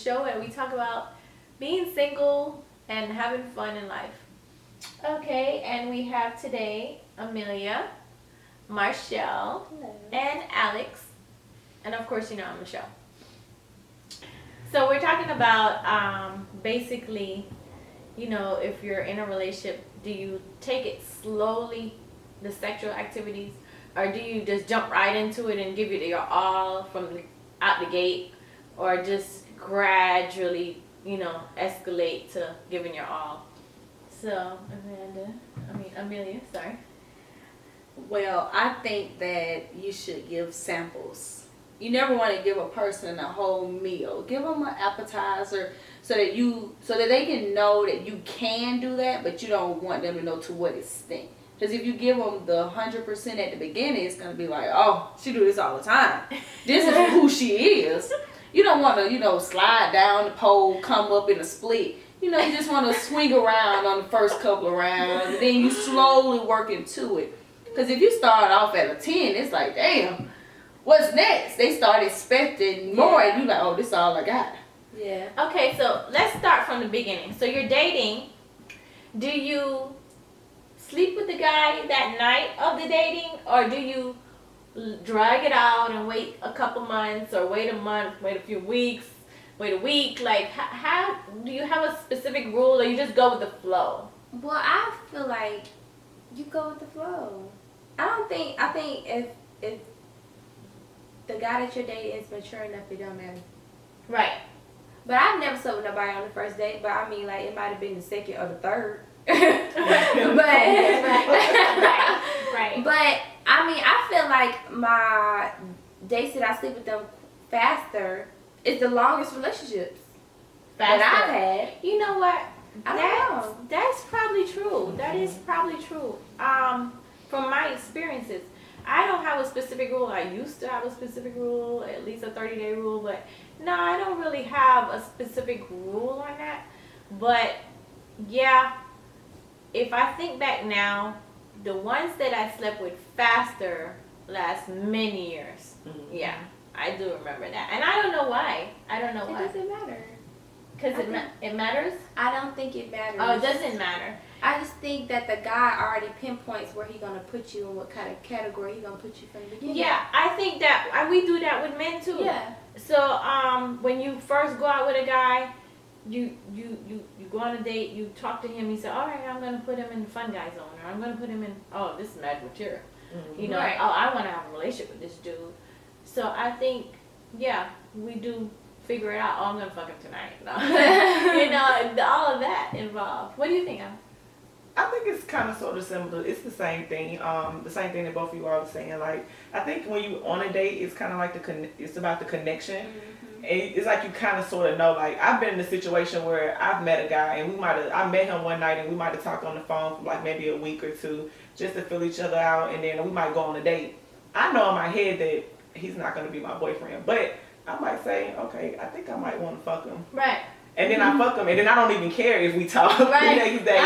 show where we talk about being single and having fun in life. Okay, and we have today Amelia, Marchell, and Alex. And of course, you know, I'm Michelle. So we're talking about basically, you know, if you're in a relationship, do you take it slowly, the sexual activities, or do you just jump right into it and give it your all from out the gate, or just gradually, you know, escalate to giving your all? So, Amelia, sorry. Well, I think that you should give samples. You never want to give a person a whole meal. Give them an appetizer so that they can know that you can do that, but you don't want them to know to what extent. Because if you give them the 100% at the beginning, it's going to be like, oh, she do this all the time. This is who she is. You don't want to, you know, slide down the pole, come up in a split. You know, you just want to swing around on the first couple of rounds, and then you slowly work into it. Because if you start off at a 10, it's like, damn, what's next? They start expecting more, and you like, oh, this is all I got. Yeah. Okay, so let's start from the beginning. So you're dating. Do you sleep with the guy that night of the dating, or do you drag it out and wait a couple months, or wait a month, wait a few weeks, wait a week? Like, how do you have a specific rule, or you just go with the flow? Well, I feel like you go with the flow. I think if the guy that you're dating is mature enough, it don't matter. Right. But I've never slept with nobody on the first date, but I mean, like, it might have been the second or the third. but right. But I mean, I feel like my dates that I sleep with them faster is the longest relationships that I've had. You know what? I don't know. That's probably true. That is probably true. From my experiences, I don't have a specific rule. I used to have a specific rule, at least a 30-day rule, but no, I don't really have a specific rule on that. But yeah, if I think back now, the ones that I slept with faster last many years. Mm-hmm. Yeah, I do remember that. And I don't know why. It doesn't matter. Because it matters? I don't think it matters. Oh, it doesn't matter. I just think that the guy already pinpoints where he's going to put you and what kind of category he's going to put you from the beginning. Yeah, I think that we do that with men too. Yeah. So when you first go out with a guy, you go on a date, you talk to him, you say, all right, I'm going to put him in the fun guy zone, or I'm going to put him in, oh, this is mad material. Mm-hmm. You know, right. Oh, I want to have a relationship with this dude. So I think, yeah, we do figure it out. Oh, I'm going to fuck him tonight. No. You know, all of that involved. What do you think, Al? I think it's kind of sort of similar. It's the same thing. The same thing that both of you are saying. Like, I think when you on a date, it's kind of like it's about the connection. Mm-hmm. It's like you kind of sort of know. Like, I've been in a situation where I've met a guy, and I met him one night, and we might have talked on the phone for like maybe a week or two just to feel each other out, and then we might go on a date. I know in my head that he's not going to be my boyfriend, but I might say, okay, I think I might want to fuck him. Right. And then I fuck him, and then I don't even care if we talk the next day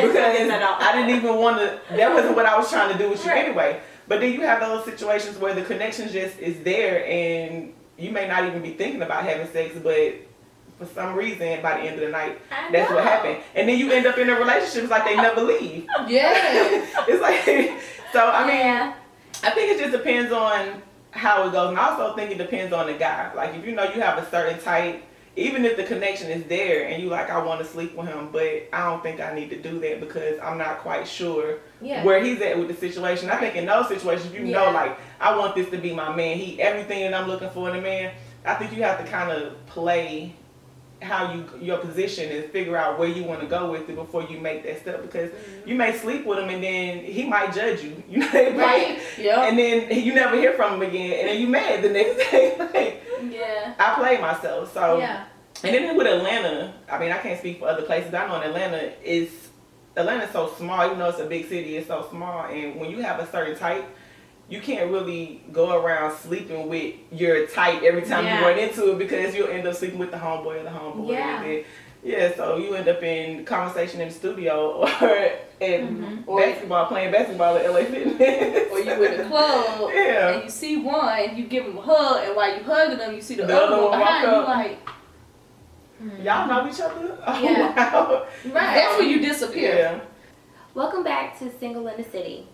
because I didn't even want to. That wasn't what I was trying to do with you anyway. But then you have those situations where the connection just is there, and you may not even be thinking about having sex, but for some reason, by the end of the night, that's what happened. And then you end up in a relationship like they never leave. Yeah. It's like, so I mean, I think it just depends on how it goes, and I also think it depends on the guy. Like, if you know you have a certain type. Even if the connection is there and you like, I want to sleep with him, but I don't think I need to do that because I'm not quite sure where he's at with the situation. I think in those situations, you know, like, I want this to be my man. Everything that I'm looking for in a man. I think you have to kind of play how your position is, figure out where you want to go with it before you make that step, because you may sleep with him and then he might judge you. You know what I mean? Right. Yeah. And then you never hear from him again, and then you mad the next day. Like, yeah. I play myself, so. Yeah. And then with Atlanta, I mean, I can't speak for other places. I know in Atlanta's so small. Even though it's a big city, it's so small. And when you have a certain type, you can't really go around sleeping with your type every time you run into it, because you'll end up sleeping with the homeboy or the homeboy. Yeah. Yeah, so you end up in conversation in the studio or at basketball, playing basketball at LA Fitness. Or you in the club and you see one, you give him a hug, and while you hugging them, you see the other one behind you, like, Y'all know each other? Oh, Yeah. wow. Right. That's when you disappear. Yeah. Welcome back to Single in the City.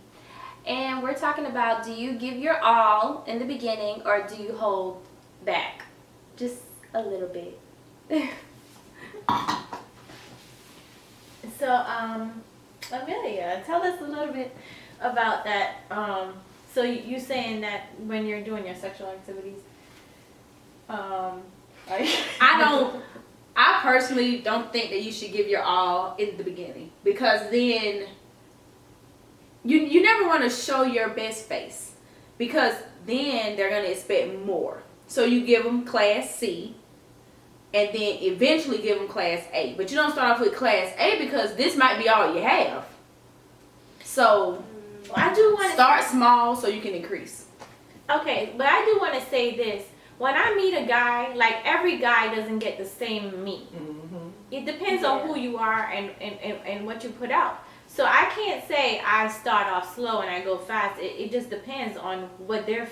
And we're talking about, do you give your all in the beginning or do you hold back? Just a little bit. So, Amelia, tell us a little bit about that. So you saying that when you're doing your sexual activities, I personally don't think that you should give your all in the beginning, because then you never want to show your best face, because then they're going to expect more. So you give them class C and then eventually give them class A. But you don't start off with class A because this might be all you have. So I do want to start small so you can increase. Okay, but I do want to say this. When I meet a guy, like every guy doesn't get the same meat. Mm-hmm. It depends on who you are and what you put out. So I can't say I start off slow and I go fast. It just depends on what their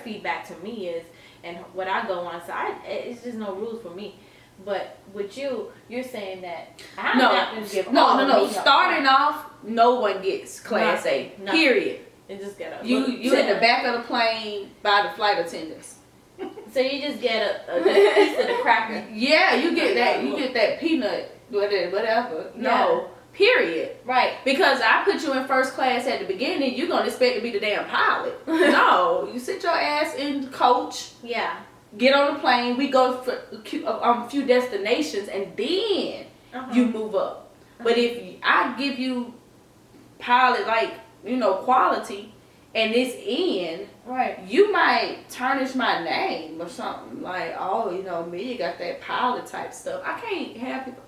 feedback to me is and what I go on. So it's just no rules for me. But with you're saying that I'm not going to give all the meat up Starting front. off, no one gets class A. Nothing. Period. It just get a You in the back of the plane by the flight attendants. So you just get a piece of the cracker. Yeah, you get that. You get that peanut, whatever. No, period. Right. Because I put you in first class at the beginning, you're gonna expect to be the damn pilot. No, you sit your ass in coach. Yeah. Get on the plane. We go for a few destinations, and then you move up. But if I give you pilot, like, quality, and it's in, right, you might tarnish my name or something. Like, Amelia got that pilot type stuff. I can't have people.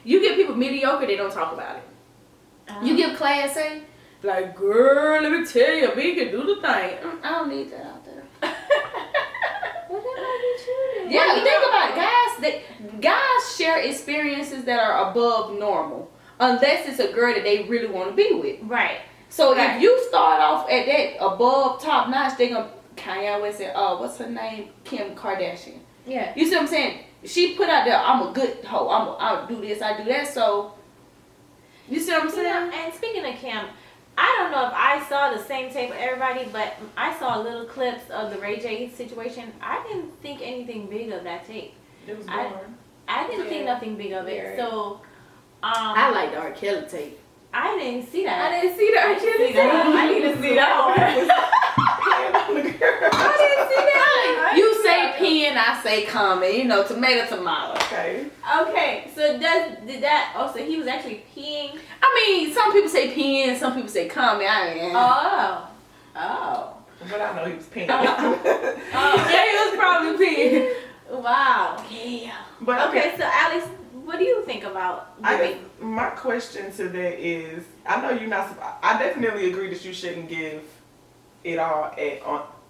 You give people mediocre, they don't talk about it. You give class A, like, girl, let me tell you, we can do the thing. I don't need that out there. Well, that might be true then. Yeah, think about it. Guys share experiences that are above normal, unless it's a girl that they really want to be with. right. So if you start off at that above top notch, they're gonna Kanye West and what's her name? Kim Kardashian. Yeah. You see what I'm saying? She put out there, I'm a good hoe. I'll do this, I do that. So you see what I'm saying? And speaking of Kim, I don't know if I saw the same tape with everybody, but I saw little clips of the Ray J situation. I didn't think anything big of that tape. It was boring. I didn't think nothing big of it. So I like the R. Kelly tape. I didn't see that. I didn't see that. I need to see that one. I didn't see that. You say pen, I say comment. Tomato. Okay. Okay, so so he was actually peeing? I mean, some people say pen, some people say comment. Oh. But I know he was peeing. Yeah, he was probably peeing. Wow. Yeah. But Okay, so Alex, what do you think about my question to that is, I know you're not. I definitely agree that you shouldn't give it all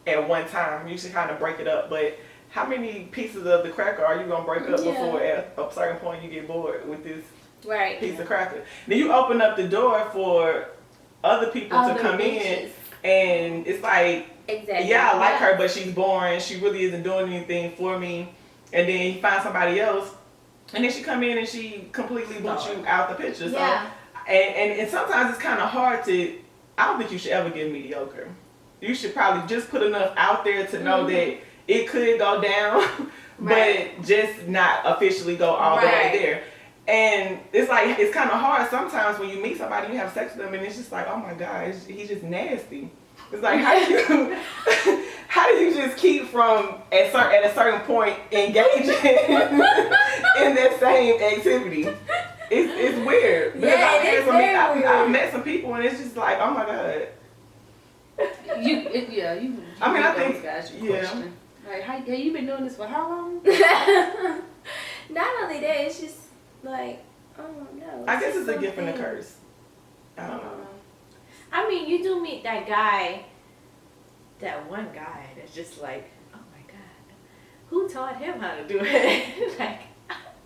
at one time. You should kind of break it up. But how many pieces of the cracker are you gonna break up before at a certain point you get bored with this piece of cracker? Then you open up the door for other people to come in, and it's like, yeah, I like her, but she's boring. She really isn't doing anything for me. And then you find somebody else. And then she come in and she completely boots you out the picture. So, and sometimes it's kind of hard to, I don't think you should ever give mediocre. You should probably just put enough out there to know that it could go down, but just not officially go all the way there. And it's like, it's kind of hard sometimes when you meet somebody, you have sex with them, and it's just like, oh my God, he's just nasty. It's like, how do you just keep from at a certain point engaging in that same activity? It's weird. Because I've met some people and it's just like, oh my God. I think guys question. Like, have you been doing this for how long? Not only that, it's just like, I don't know. I guess it's a gift and a curse. I don't know. I mean, you do meet that one guy that's just like, oh my God, who taught him how to do it? Like,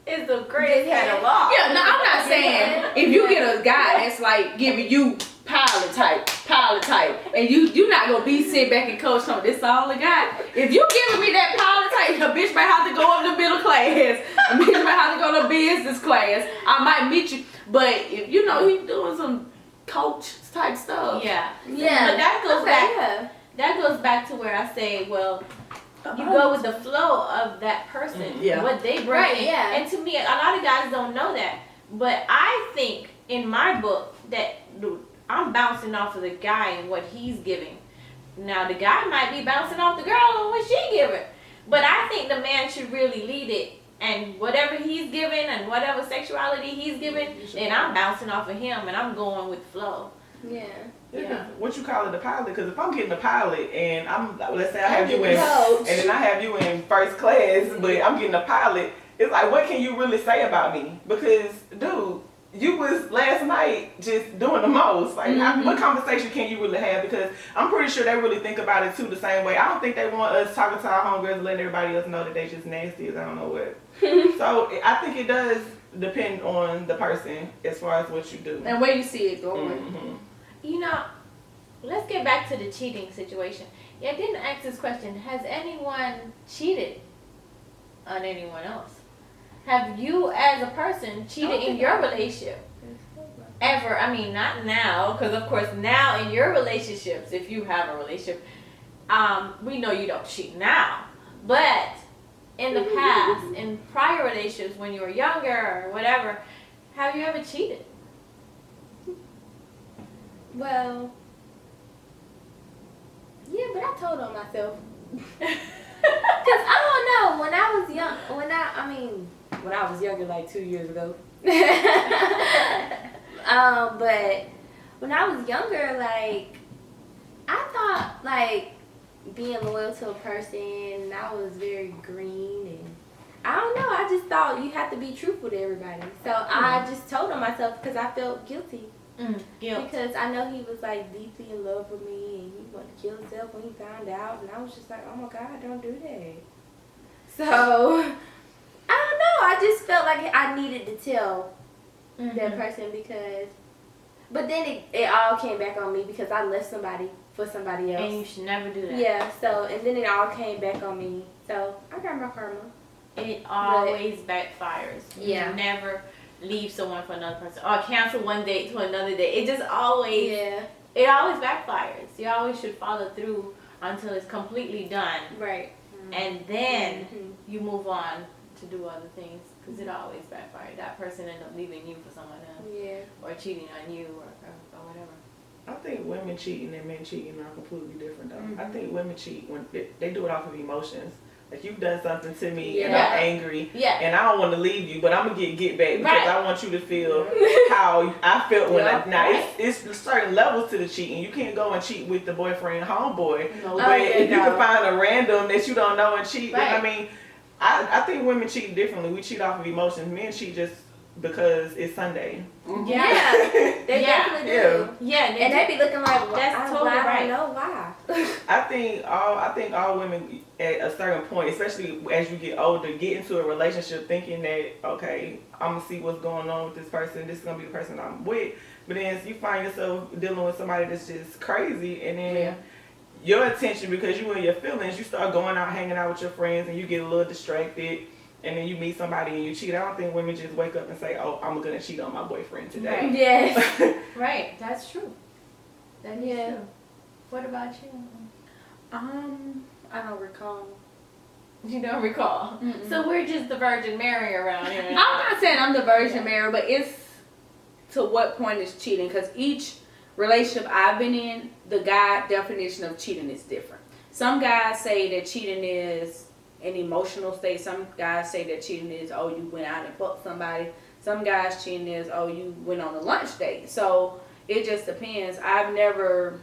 it's the greatest catalog. Yeah, no, I'm not saying if you get a guy that's like giving you pilot type, and you're not gonna be sitting back and coach something. This all I got. If you giving me that pilot type, the bitch might have to go up to middle class. meet you might have to go to business class. I might meet you, but if you know he's doing some coach type stuff. Yeah. Yeah. But that goes back. Yeah. That goes back to where I say, well, you go with the flow of that person, Yeah. what they bring Right, in. yeah. And to me, a lot of guys don't know that. But I think in my book that I'm bouncing off of the guy and what he's giving. Now the guy might be bouncing off the girl and what she giving. But I think the man should really lead it. And whatever he's giving and whatever sexuality he's giving, then I'm bouncing off of him and I'm going with the flow. Yeah. Yeah. What you call it, the pilot? Because if I'm getting the pilot and let's say I have you in, Coach. and then I have you in first class, but I'm getting a pilot, it's like, what can you really say about me? Because, dude, you was last night just doing the most. Like, what conversation can you really have? Because I'm pretty sure they really think about it too the same way. I don't think they want us talking to our homegirls and letting everybody else know that they just nasty as I don't know what. So I think it does depend on the person as far as what you do. And where you see it going. Mm-hmm. You know, let's get back to the cheating situation. Yeah, I didn't ask this question. Has anyone cheated on anyone else? Have you, as a person, cheated in your relationship? Ever? I mean, not now, because of course now in your relationships, if you have a relationship, we know you don't cheat now. But in the past, in prior relationships, when you were younger or whatever, have you ever cheated? Well, yeah, but I told on myself. Cause I don't know. When I was young, when I was younger, like 2 years ago. But when I was younger, like I thought like being loyal to a person, I was very green, and I don't know. I just thought you have to be truthful to everybody. So I just told on myself because I felt guilty. Guilt. Because I know he was like deeply in love with me and he wanted to kill himself when he found out, and I was just like, oh my God, don't do that. So I don't know. I just felt like I needed to tell that person because, but then it all came back on me because I left somebody for somebody else. And you should never do that. Yeah. So and then it all came back on me. So I got my karma. It always backfires. Yeah. You never leave someone for another person or cancel one date to another date. It just always, it always backfires. You always should follow through until it's completely done. Right. And then you move on to do other things because it always backfired. That person ended up leaving you for someone else. Yeah. Or cheating on you or whatever. I think women cheating and men cheating are completely different though. I think women cheat when they do it off of emotions. Like you've done something to me and I'm angry and I don't want to leave you, but I'm gonna get back because I want you to feel how I felt when it's certain levels to the cheating. You can't go and cheat with the boyfriend homeboy, but if you can find a random that you don't know and cheat, then, I mean, I think women cheat differently. We cheat off of emotions. Men cheat just because it's Sunday. Yeah, they definitely do. Yeah, and they be looking like, well, that's totally I right. don't know why. I think all women at a certain point, especially as you get older, get into a relationship thinking that, okay, I'm gonna see what's going on with this person. This is gonna be the person I'm with. But then you find yourself dealing with somebody that's just crazy, and then your attention, because you in your feelings, you start going out, hanging out with your friends, and you get a little distracted. And then you meet somebody and you cheat. I don't think women just wake up and say, oh, I'm going to cheat on my boyfriend today. Right. Yes. Right, that's true. That is true. What about you? I don't recall. You don't recall. So we're just the Virgin Mary around here. I'm not saying I'm the Virgin Mary, but it's to what point is cheating? Because each relationship I've been in, the guy definition of cheating is different. Some guys say that cheating is an emotional state. Some guys say that cheating is, oh, you went out and fucked somebody. Some guys cheating is, oh, you went on a lunch date. So it just depends. I'm not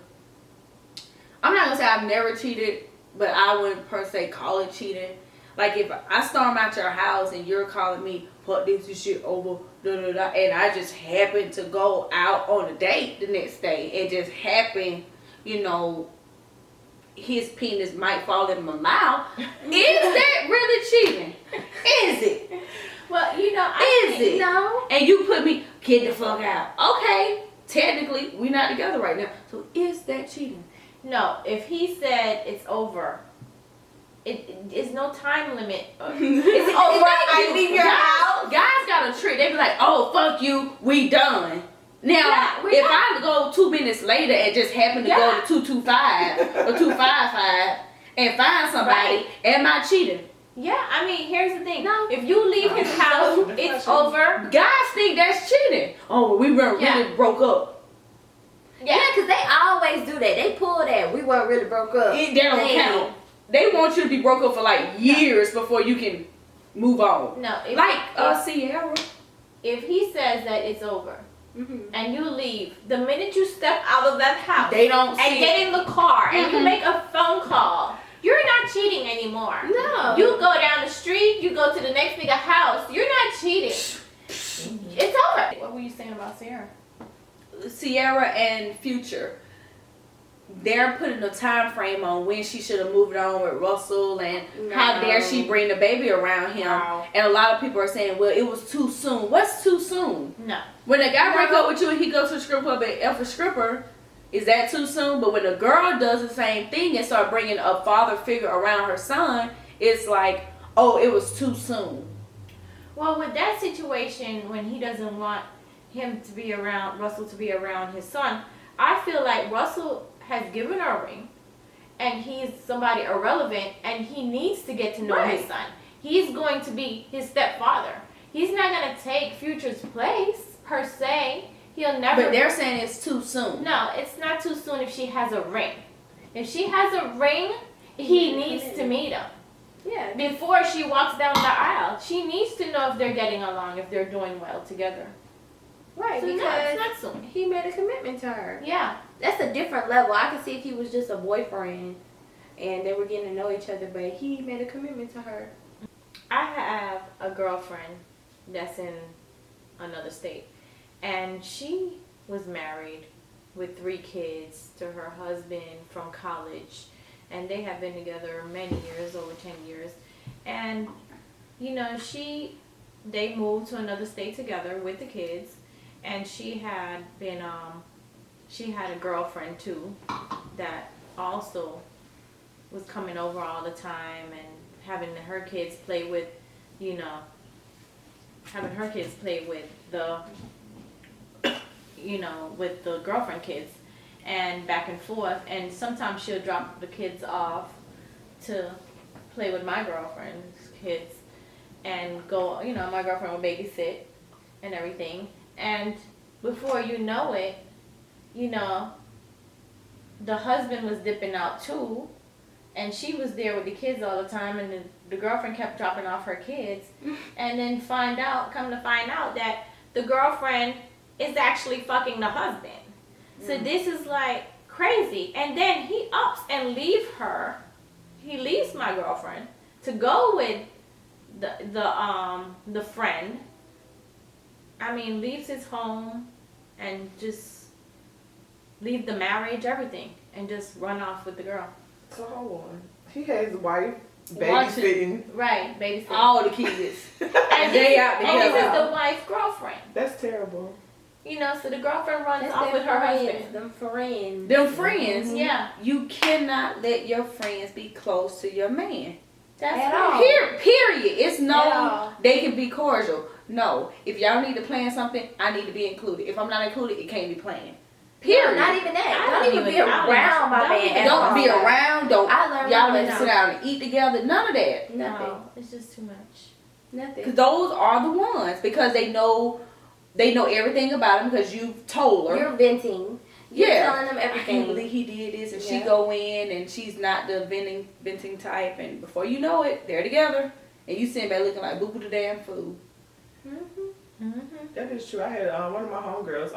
gonna say I've never cheated, but I wouldn't per se call it cheating. Like if I storm out your house and you're calling me, put this shit over, and I just happen to go out on a date the next day, it just happened, you know, his penis might fall in my mouth. Is that really cheating? Is it? Well, you know, Is it? No. And you put me, get the fuck out. Okay, technically, we're not together right now. So is that cheating? No, if he said it's over, it's no time limit. It's over. I leave your house. Guys got a trick. They be like, oh, fuck you, we done. Now, Yeah, if I go 2 minutes later and just happen to go to 225 or 255 and find somebody, am I cheating? Yeah, I mean, here's the thing. No. If you leave his house, it's over. Guys think that's cheating. Oh, we weren't really broke up. Yeah, because they always do that. They pull that. We weren't really broke up. They don't count. They want you to be broke up for like years before you can move on. No, Like Sierra. if he says that it's over Mm-hmm. and you leave, the minute you step out of that house They don't and see get it. in the car and you make a phone call, you're not cheating anymore. No. You go down the street, you go to the next bigger house, you're not cheating. It's over. What were you saying about Sarah? Sierra and Future, they're putting a time frame on when she should have moved on with Russell and how dare she bring the baby around him. Wow. And a lot of people are saying, well, it was too soon. What's too soon? No. When a guy break up with you and he goes to the strip club and F a stripper, is that too soon? But when a girl does the same thing and start bringing a father figure around her son, it's like, oh, it was too soon. Well, with that situation, when he doesn't want him to be around, Russell to be around his son, I feel like Russell has given her a ring and he's somebody irrelevant and he needs to get to know his son. He's going to be his stepfather. He's not going to take Future's place, per se. He'll never... But they're saying it's too soon. No, it's not too soon if she has a ring. If she has a ring, he needs to meet him. Yeah. Before she walks down the aisle, she needs to know if they're getting along, if they're doing well together. Right, So no, because it's not soon. he made a commitment to her. Yeah. That's a different level. I could see if he was just a boyfriend and they were getting to know each other, but he made a commitment to her. I have a girlfriend that's in another state, and she was married with 3 kids to her husband from college, and they have been together many years, over 10 years. And you know, they moved to another state together with the kids, and she had been she had a girlfriend too that also was coming over all the time and having her kids play with, you know, having her kids play with the, you know, with the girlfriend kids and back and forth. And sometimes she'll drop the kids off to play with my girlfriend's kids and go, you know, my girlfriend will babysit and everything. And before you know it, you know, the husband was dipping out too, and she was there with the kids all the time, and the girlfriend kept dropping off her kids, and then come to find out that the girlfriend is actually fucking the husband. So this is like crazy. And then he ups and leaves my girlfriend to go with the friend. I mean, leaves his home and just leave the marriage, everything, and just run off with the girl. So hold on. He has his wife Watching. babysitting. Right, babysitting. All the kids. and they out and this together. is the wife's girlfriend. That's terrible. You know, so the girlfriend runs That's off their with her friends, husband. Them friends. Them friends. Yeah, You cannot let your friends be close to your man. that's At right. all. Period. It's At no, all. they can be cordial. No, if y'all need to plan something, I need to be included. If I'm not included, it can't be planned. Period. No, not even that. I Don't don't even be even- I don't around my even- man. at Don't all. be around. Don't. I learned Y'all my need to sit lesson. down and eat together. None of that. Nothing. No, it's just too much. Because Nothing. those are the ones. Because they know everything about him because you've told her. You're venting. You're Yeah. telling them I can't everything. believe he did this, and she Yeah. go in, and she's not the venting type, and before you know it, they're together, and you sitting back looking like boo boo the damn fool. Mm-hmm. That is true. I had one of my homegirls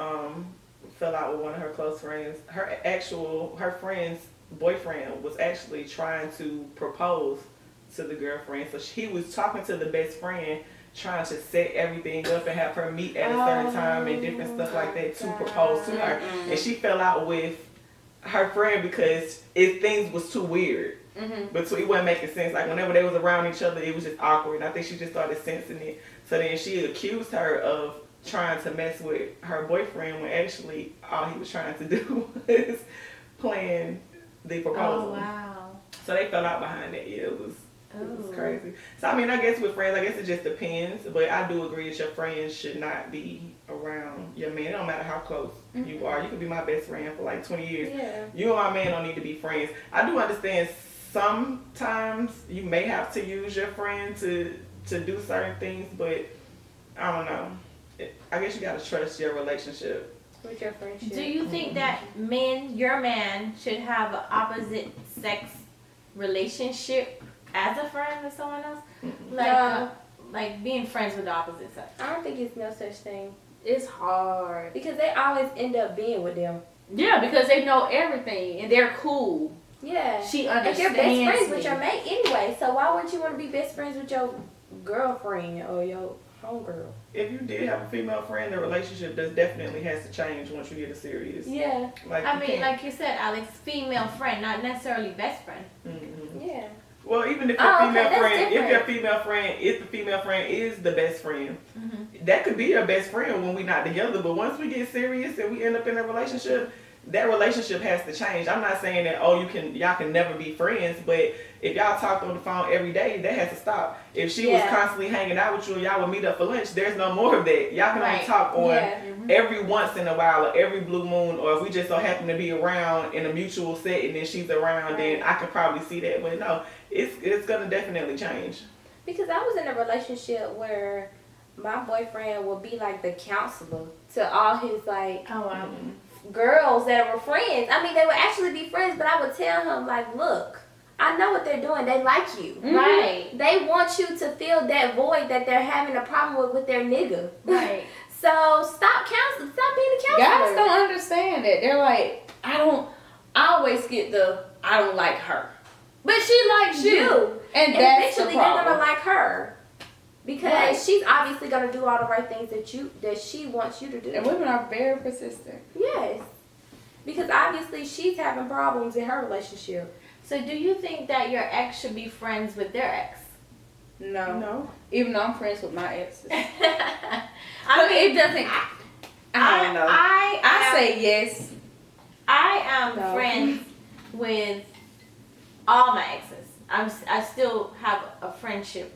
fell out with one of her close friends. Her friend's boyfriend was actually trying to propose to the girlfriend. So he was talking to the best friend, trying to set everything up and have her meet at a certain time and different stuff like that to propose to her. And she fell out with her friend because things was too weird. But so it wasn't making sense. Like whenever they was around each other, it was just awkward. And I think she just started sensing it. So then she accused her of trying to mess with her boyfriend when actually all he was trying to do was plan the proposal. Oh wow. So they fell out behind that. Yeah, it was Ooh. crazy. So I mean, I guess with friends, I guess it just depends. But I do agree that your friends should not be around your man. It don't matter how close you are. You could be my best friend for like 20 years. Yeah. You and my man don't need to be friends. I do understand sometimes you may have to use your friend to do certain things, but I don't know. I guess you gotta trust your relationship. With your friendship. Do you think that your man should have an opposite sex relationship as a friend with someone else? Like being friends with the opposite sex. I don't think it's no such thing. It's hard because they always end up being with them. Yeah, because they know everything and they're cool. Yeah. She And understands you're best friends me. with your mate anyway, so why wouldn't you want to be best friends with your girlfriend or your homegirl? If you did have a female friend, the relationship definitely has to change once you get a serious. Yeah. Like I you mean, can't- like you said, Alex, female friend, not necessarily best friend. Mhm. Yeah. Well, even if your Oh, okay, female that's friend, different. if the female friend is the best friend, that could be your best friend when we're not together. But once we get serious and we end up in a relationship, that relationship has to change. I'm not saying that y'all can never be friends, but if y'all talk on the phone every day, that has to stop. If she was constantly hanging out with you and y'all would meet up for lunch, there's no more of that. Y'all can only talk on every once in a while or every blue moon, or if we just so happen to be around in a mutual setting and she's around, then I can probably see that. But no, it's gonna definitely change. Because I was in a relationship where my boyfriend would be like the counselor to all his like Oh wow. girls that were friends. I mean, they would actually be friends, but I would tell him like, look, I know what they're doing. They like you. Right. They want you to fill that void that they're having a problem with their nigga. Right. So stop counseling. Stop being a counselor. Guys don't understand it. They're like, I always get I don't like her. But she likes you. And that's the eventually they're problem. gonna like her. Because she's obviously gonna do all the right things that she wants you to do. And women are very persistent. Yes. Because obviously she's having problems in her relationship. So do you think that your ex should be friends with their ex? No. Even though I'm friends with my exes. I mean, it doesn't. I don't know. I say yes. I am friends with all my exes. I still have a friendship,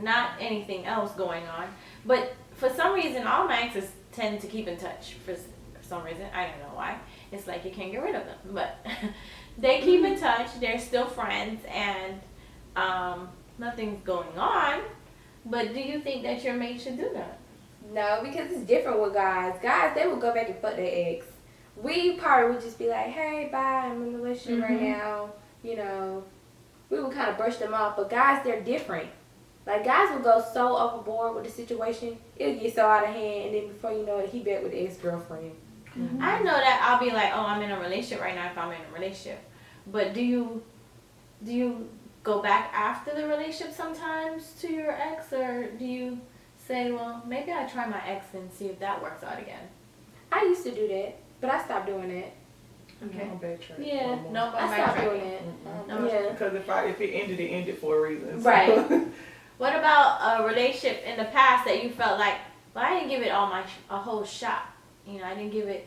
not anything else going on. But for some reason, all my exes tend to keep in touch. For some reason, I don't know why. It's like you can't get rid of them, but they keep in touch. They're still friends, and nothing's going on. But do you think that your mate should do that? No, because it's different with guys. Guys, they will go back and fuck their ex. We probably would just be like, hey, bye, I'm in a relationship right now. You know, we would kind of brush them off. But guys, they're different. Like, guys will go so overboard with the situation, it'll get so out of hand, and then before you know it, he back with the ex-girlfriend. I know that I'll be like, oh, I'm in a relationship right now if I'm in a relationship. But do you go back after the relationship sometimes to your ex, or do you say, well, maybe I try my ex and see if that works out again? I used to do that, but I stopped doing that. Okay. Yeah, No, I stopped doing that. Yeah. Because if it ended for a reason. So. Right. What about a relationship in the past that you felt like, well, I didn't give it a whole shot. You know, I didn't give it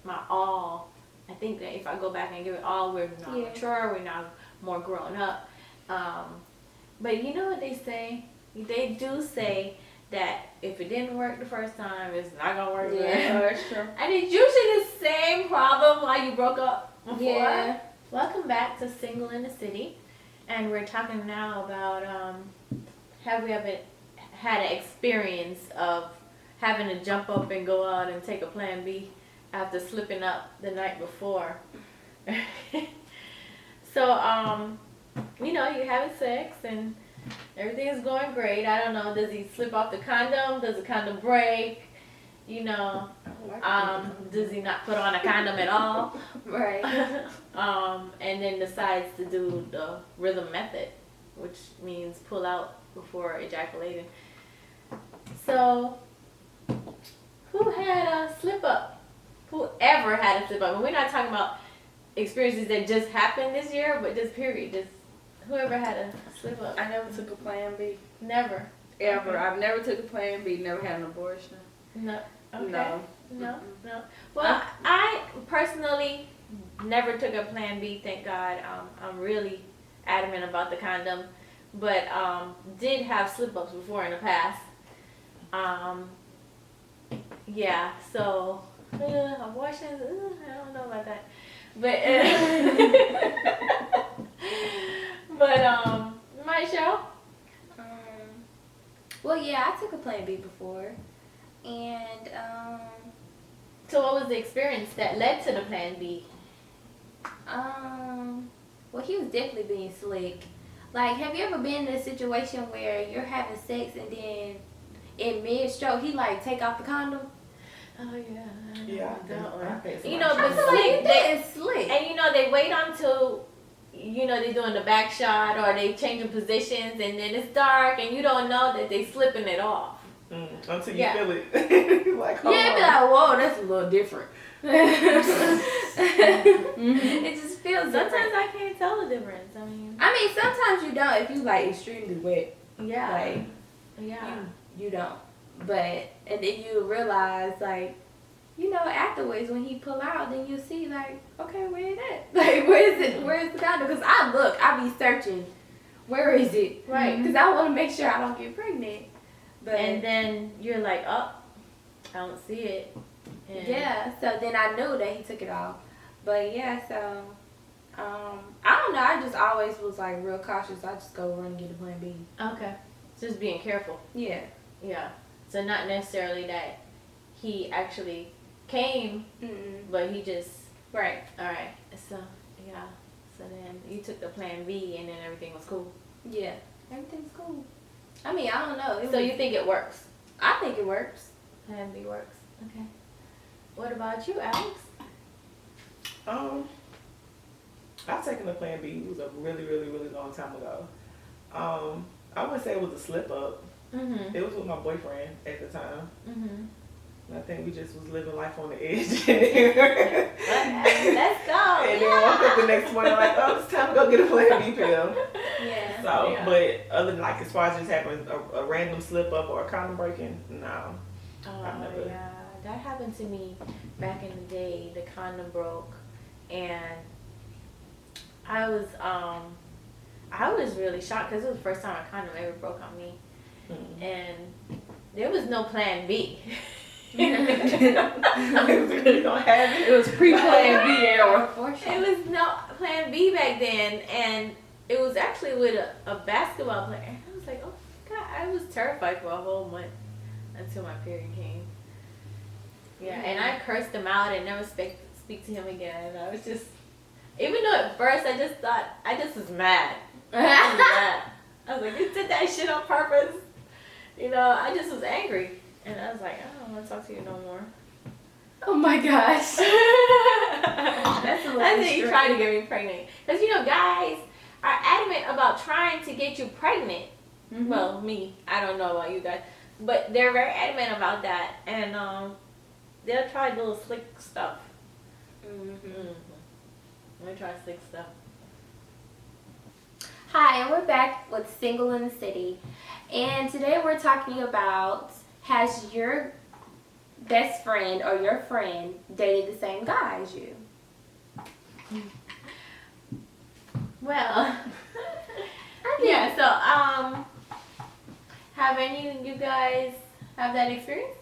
my all. I think that if I go back and give it all, we're now mature, we're now more grown up. But you know what they say? They do say that if it didn't work the first time, it's not gonna work again. That's true. And it's usually the same problem while you broke up before. Yeah. Welcome back to Single in the City. And we're talking now about have we ever had an experience of having to jump up and go out and take a plan B after slipping up the night before. So, you know, you're having sex and everything is going great. I don't know, does he slip off the condom? Does the condom break? You know, does he not put on a condom at all? Right. And then decides to do the rhythm method, which means pull out before ejaculating. So, who had a slip up? Whoever had a slip up? And we're not talking about experiences that just happened this year, but this period, just whoever had a slip up. I never took a plan B. Never. Ever. Okay. I've never took a plan B, never had an abortion. No. Okay. No. No. Well, I personally never took a plan B, thank God. I'm really adamant about the condom, but did have slip-ups before in the past. Yeah, so abortions, I don't know about that. But Michelle? Well, yeah, I took a Plan B before, and So what was the experience that led to the Plan B? well, he was definitely being slick. Like, have you ever been in a situation where you're having sex and then in mid-stroke he like take off the condom? Oh yeah. Yeah, You know, I but feel like slick, that is slick. and you know they wait until they're doing the back shot or they changing positions and then it's dark and you don't know that they slipping it off. Until you Yeah. feel it. Like, Yeah, it'd be like, whoa, that's a little different. It just feels Sometimes different. I can't tell the difference. I mean, Sometimes you don't if you like extremely wet. yeah, Like, yeah. you don't. But, and then you realize, like, afterwards when he pull out, then you see, like, okay, where is it? Like, where is it? Where is the condom? Because I be searching, where is it? Right. Because I want to make sure I don't get pregnant. But And then you're like, oh, I don't see it. And yeah, so then I knew that he took it off. But yeah, so, I don't know. I just always was, like, real cautious. I just go run and get a Plan B. Okay. Just being careful. Yeah. Yeah. So not necessarily that he actually came, but he just, Right. all right. So, yeah. So then you took the Plan B and then everything was cool. Yeah. Everything's cool. I don't know. So you think it works? I think it works. Plan B works. Okay. What about you, Alex? I've taken a Plan B. It was a really, really, really long time ago. I wouldn't say it was a slip up. Mm-hmm. It was with my boyfriend at the time. Mm-hmm. I think we just was living life on the edge. Let's go. And then woke up the next morning like, oh, it's time to go get a Plan B pill. Yeah. So, Yeah. but other than like as far as just having a random slip up or a condom breaking, no. Oh I've never- yeah, that happened to me back in the day. The condom broke, and I was really shocked because it was the first time a condom ever broke on me, and there was no Plan B. You don't have it. It was pre-Plan B era. It was no Plan B back then, and it was actually with a basketball player. I was like, oh God, I was terrified for a whole month until my period came. Yeah, and I cursed him out and never speak to him again. I was just, even though at first I just thought, I just was mad. I was like, you did that shit on purpose. I just was angry. And I was like, I don't want to talk to you no more. Oh my gosh. That's a little And then he extreme. tried to get me pregnant. Because, guys are adamant about trying to get you pregnant. Mm-hmm. Well, me. I don't know about you guys. But they're very adamant about that. And they'll try little slick stuff. They'll try slick stuff. Hi, and we're back with Single in the City. And today we're talking about, has your best friend or your friend dated the same guy as you? Well, yeah, so, have any of you guys have that experience?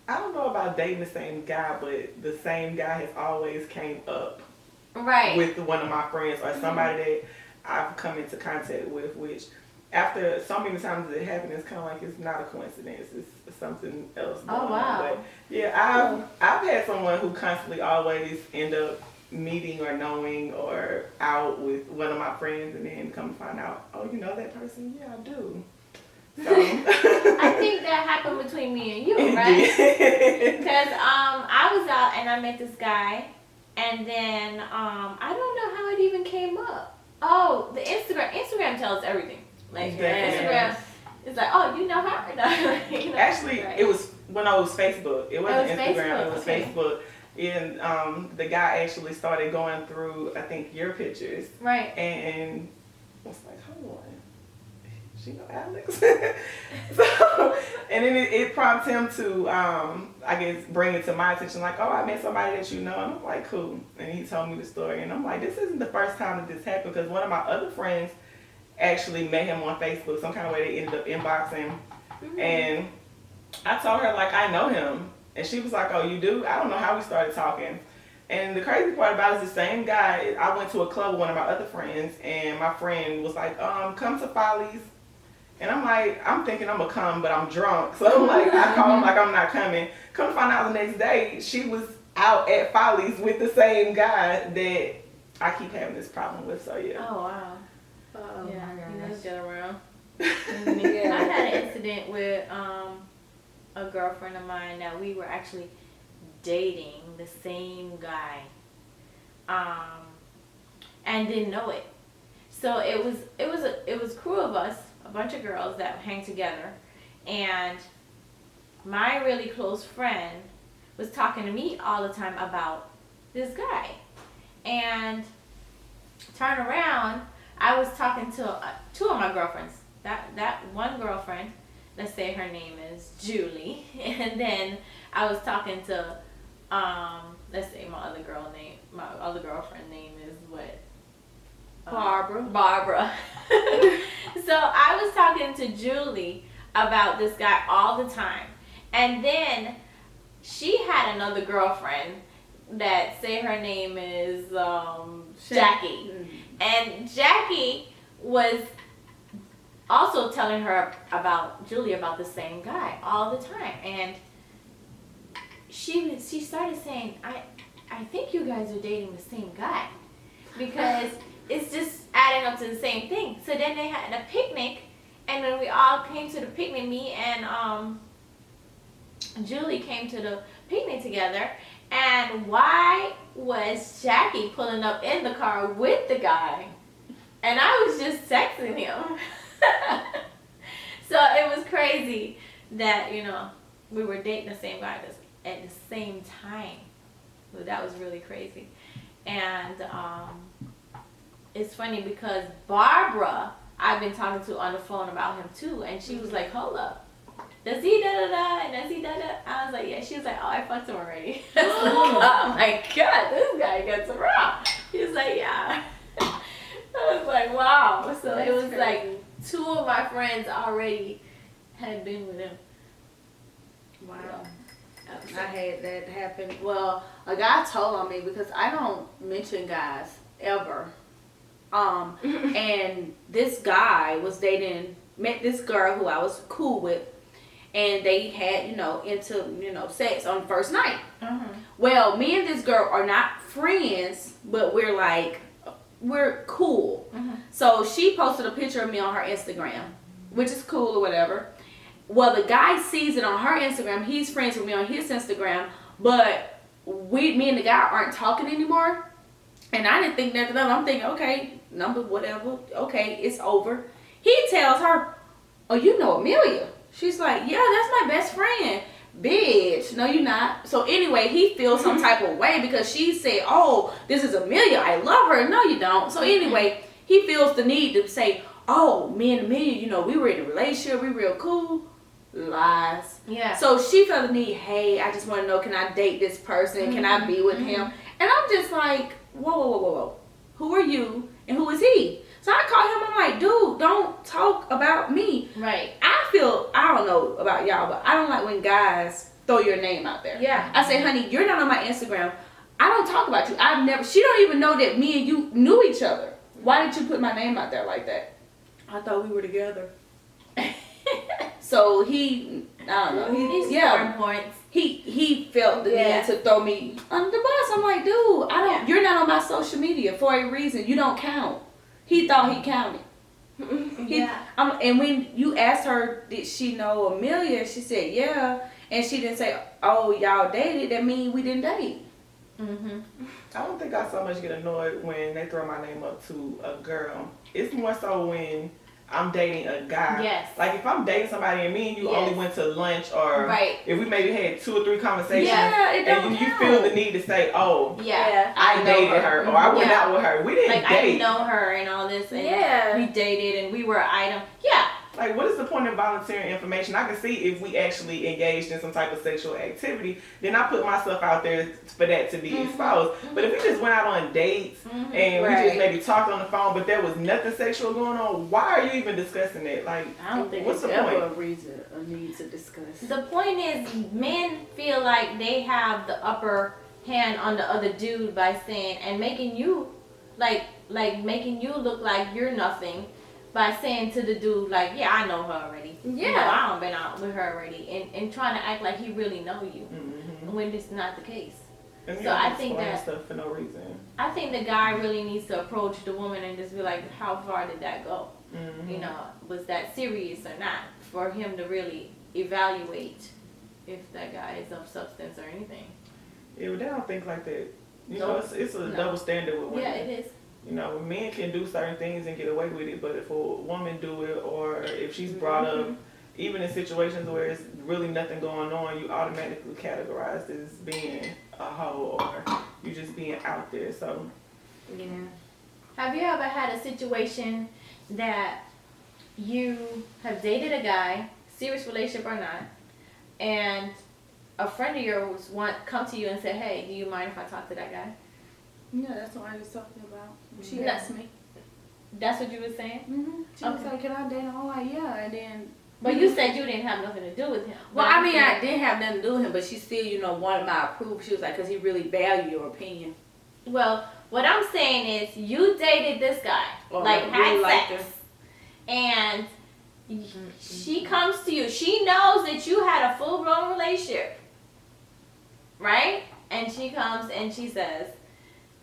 I don't know about dating the same guy, but the same guy has always came up Right. with one of my friends or somebody that I've come into contact with, which after so many times that it happened, it's kind of like it's not a coincidence. It's something else going on. wow. But yeah, I've had someone who constantly always end up meeting or knowing or out with one of my friends and then come to find out, oh, you know that person? Yeah, I do. So. I think that happened between me and you, right? Because I was out and I met this guy, and then I don't know how it even came up. Oh, the Instagram tells everything. Like Instagram, it's like, oh, you know her. Actually, Right. it was when I was Facebook. It wasn't was Instagram. Facebook, It was okay. Facebook. And the guy actually started going through, I think, your pictures, Right. and was like, hold on, she know Alex. So, and then it prompts him to, I guess, bring it to my attention, like, oh, I met somebody that you know. And I'm like, cool. And he told me the story. And I'm like, this isn't the first time that this happened, because one of my other friends actually met him on Facebook. Some kind of way they ended up inboxing. And I told her, like, I know him. And she was like, oh, you do? I don't know how we started talking. And the crazy part about it is the same guy. I went to a club with one of my other friends, and my friend was like, come to Follies. And I'm like, I'm thinking I'm going to come, but I'm drunk. So I'm like, I call him like I'm not coming. Come to find out the next day, she was out at Follies with the same guy that I keep having this problem with. So, yeah. Oh, wow. Oh, Yeah, my he gosh. does get around. Yeah. I had an incident with a girlfriend of mine that we were actually dating the same guy, and didn't know it. So it was a crew of us, a bunch of girls that hang together, and my really close friend was talking to me all the time about this guy, and turn around, I was talking to two of my girlfriends. That one girlfriend, let's say her name is Julie, and then I was talking to let's say my other girlfriend name is what? Barbara. So I was talking to Julie about this guy all the time, and then she had another girlfriend that say her name is Jackie, and Jackie was also telling her about Julie about the same guy all the time, and she started saying, I think you guys are dating the same guy, because it's just adding up to the same thing. So then they had a picnic, and when we all came to the picnic, me and Julie came to the picnic together, and why was Jackie pulling up in the car with the guy? And I was just texting him. So it was crazy that, we were dating the same guy at the same time. So that was really crazy. And it's funny because Barbara, I've been talking to on the phone about him too, and she was like, hold up. Does he da-da-da, and does he da-da? I was like, yeah. She was like, oh, I fucked him already. Oh my God, this guy gets around. She was like, yeah. I was like, wow. So That's it was crazy. like 2 of my friends already had been with him. Wow. So, I had that happen. Well, a guy told on me because I don't mention guys ever. And this guy was met this girl who I was cool with, and they had, into, sex on the first night. Well, me and this girl are not friends, but we're cool. So she posted a picture of me on her Instagram, which is cool or whatever. Well, the guy sees it on her Instagram. He's friends with me on his Instagram, but me and the guy aren't talking anymore. And I didn't think nothing of it. I'm thinking, okay, number whatever. Okay, it's over. He tells her, oh, you know Amelia. She's like, yeah, that's my best friend. Bitch, no, you're not. So anyway, he feels some type of way because she said, oh, this is Amelia. I love her. No, you don't. So anyway, he feels the need to say, oh, me and Amelia, we were in a relationship. We real cool. Lies. yeah. So she felt the need, hey, I just want to know, can I date this person? Can I be with him? And I'm just like, whoa. Who are you and who is he? So I call him, I'm like, dude, don't talk about me. Right. I don't know about y'all, but I don't like when guys throw your name out there. Yeah. I say, honey, you're not on my Instagram. I don't talk about you. She don't even know that me and you knew each other. Why did you put my name out there like that? I thought we were together. So I don't know. He's important. He felt the need to throw me under the bus. I'm like, dude, you're not on my social media for a reason. You don't count. He thought he counted. And when you asked her, did she know Amelia? She said, yeah. And she didn't say, oh, y'all dated. That means we didn't date. I don't think I so much get annoyed when they throw my name up to a girl. It's more so when I'm dating a guy. Yes. Like if I'm dating somebody and me and you Yes. only went to lunch, or Right. if we maybe had 2 or 3 conversations, It don't and you count. feel the need to say, oh, Yeah. I know dated her. her, or I went Yeah. out with her. We didn't Like date. I know her and all this, and Yeah. we dated and we were an item. Yeah, Like, what is the point of volunteering information? I can see if we actually engaged in some type of sexual activity, then I put myself out there for that to be exposed. But if we just went out on dates and we just maybe talked on the phone, but there was nothing sexual going on, why are you even discussing it? Like, I don't think what's it's the ever point? a reason or need to discuss. The point is, men feel like they have the upper hand on the other dude by saying and making you like making you look like you're nothing by saying to the dude like, yeah, I know her already. Yeah. You know, I don't been out with her already, and trying to act like he really know you Mm-hmm. when it's not the case. And So I think explain that- stuff for no reason. I think the guy really needs to approach the woman and just be like, how far did that go? Mm-hmm. You know, was that serious or not? For him to really evaluate if that guy is of substance or anything. Yeah, but they don't think like that. You Nope. know, it's a No. double standard with women. Yeah, it is. You know, men can do certain things and get away with it, but if a woman do it, or if she's brought up, even in situations where it's really nothing going on, you automatically categorized as being a hoe or you just being out there. So, Yeah. Have you ever had a situation that you have dated a guy, serious relationship or not, and a friend of yours come to you and say, hey, do you mind if I talk to that guy? Yeah, that's what I was talking about. She No. asked me. That's what you were saying? She was Okay. like, can I date him? I'm like, yeah. And then, But you said you didn't have nothing to do with him. well, But I I'm mean, saying- I didn't have nothing to do with him, but she still, you know, wanted my approval. She was like, because he really valued your opinion. Well, what I'm saying is you dated this guy, Or like really had liked sex, him. and she comes to you. She knows that you had a full-blown relationship, right? And she comes and she says,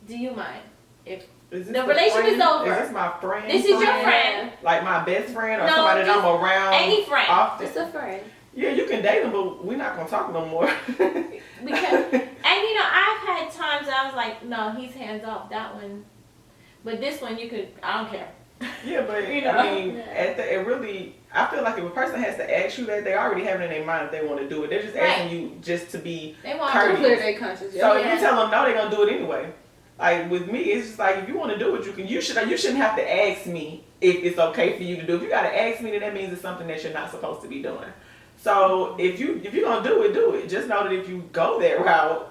do you mind if is this The a relationship friend? is over. Is this my friend? this is your friend, Like my best friend or No, somebody that just I'm around any friend. often? It's a friend. Yeah, you can date them, but we're not gonna talk no more. because, and you know, I've had times that I was like, no, he's hands off that one, but this one you could, I don't care. Yeah, but You know? I mean, Yeah. it really, I feel like if a person has to ask you that, they already have it in their mind if they want to do it. They're just asking you just to be They want courteous. Clear their conscience. So if Yeah. you tell them no, they're gonna do it anyway. Like with me, it's just like if you want to do it, you shouldn't have to ask me if it's okay for you to do. If you gotta ask me, then that means it's something that you're not supposed to be doing. So if you're gonna do it. Just know that if you go that route,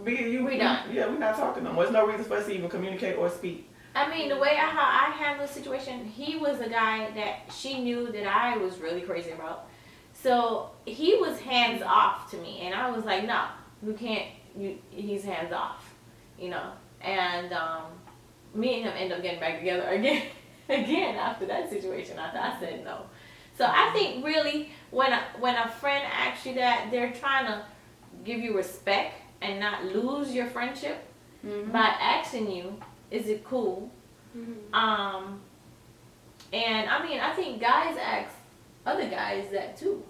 We done. Yeah, we're not talking no more. There's no reason for us to even communicate or speak. I mean, the way how I handled the situation, he was a guy that she knew that I was really crazy about. So he was hands off to me, and I was like, no, you can't. He's hands off, you know. And me and him end up getting back together again after that situation. After I said no. So I think really when a friend asks you that, they're trying to give you respect and not lose your friendship by asking you, is it cool? And I mean, I think guys ask other guys that too.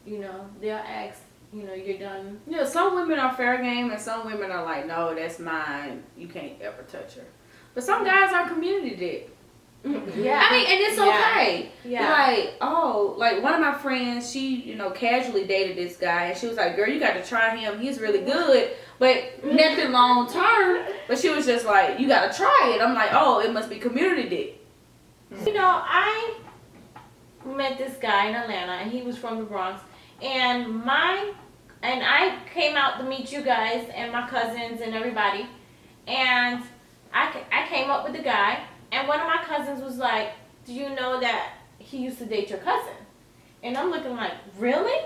You know, they'll ask, you know, you're done. Yeah, some women are fair game and some women are like, no, that's mine. You can't ever touch her. But some guys are community dick. Yeah. I mean, and it's okay. Yeah. Like, like one of my friends, she, you know, casually dated this guy, and she was like, girl, you got to try him. He's really good, but nothing long term. But she was just like, you got to try it. I'm like, oh, it must be community dick. You know, I met this guy in Atlanta, and he was from the Bronx, and I came out to meet you guys and my cousins and everybody, and I came up with the guy, and one of my cousins was like, do you know that he used to date your cousin? And I'm looking like, really?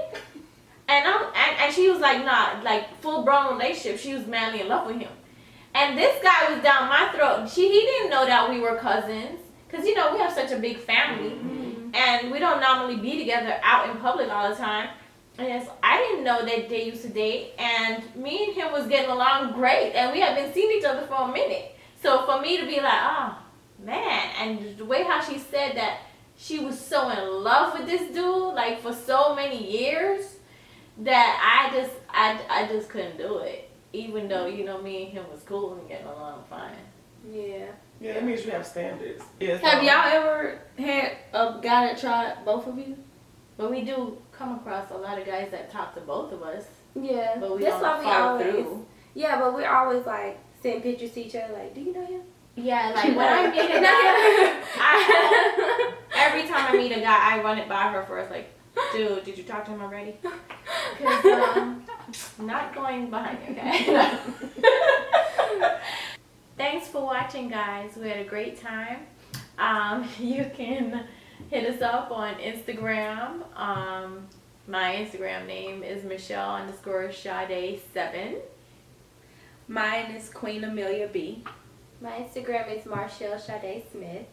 And she was like, nah, like full blown relationship. She was madly in love with him. And this guy was down my throat. He didn't know that we were cousins. Because, you know, we have such a big family. And we don't normally be together out in public all the time. And I didn't know that they used to date. And me and him was getting along great. And we had been seeing each other for a minute. So for me to be like, oh, man. And the way how she said that she was so in love with this dude, like for so many years, that I just couldn't do it. Even though, you know, me and him was cool and getting along fine. Yeah. Yeah, that means you have standards. Yes, Have y'all ever had a guy that tried both of you? But we do come across a lot of guys that talk to both of us. Yeah. But we That's don't why we follow always. through. Yeah, but we're always like sending pictures to each other. Like, do you know him? Yeah, like when I meet a No. guy, every time I meet a guy, I run it by her first. Like, dude, did you talk to him already? Because I'm not going behind you, okay? Thanks for watching, guys. We had a great time. You can hit us up on Instagram. My Instagram name is Michelle_Sade 7. Mine is Queen Amelia B. My Instagram is Marchell Sade Smith.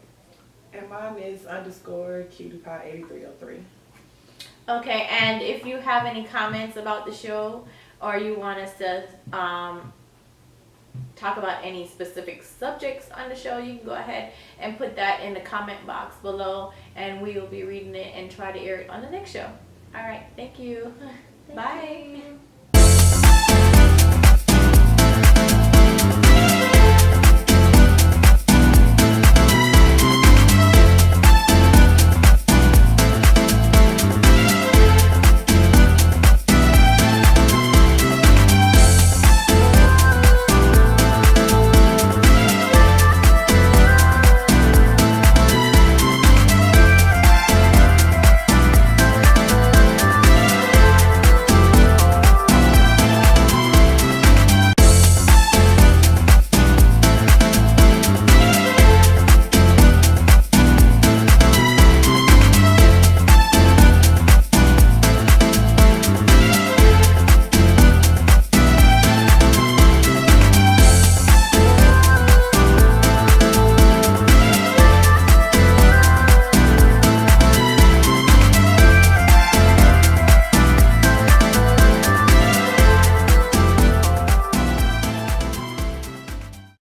And mine is _cutie_pie8303. Okay, and if you have any comments about the show, or you want us to talk about any specific subjects on the show, you can go ahead and put that in the comment box below, and we will be reading it and try to air it on the next show. All right, thank you. Bye. You.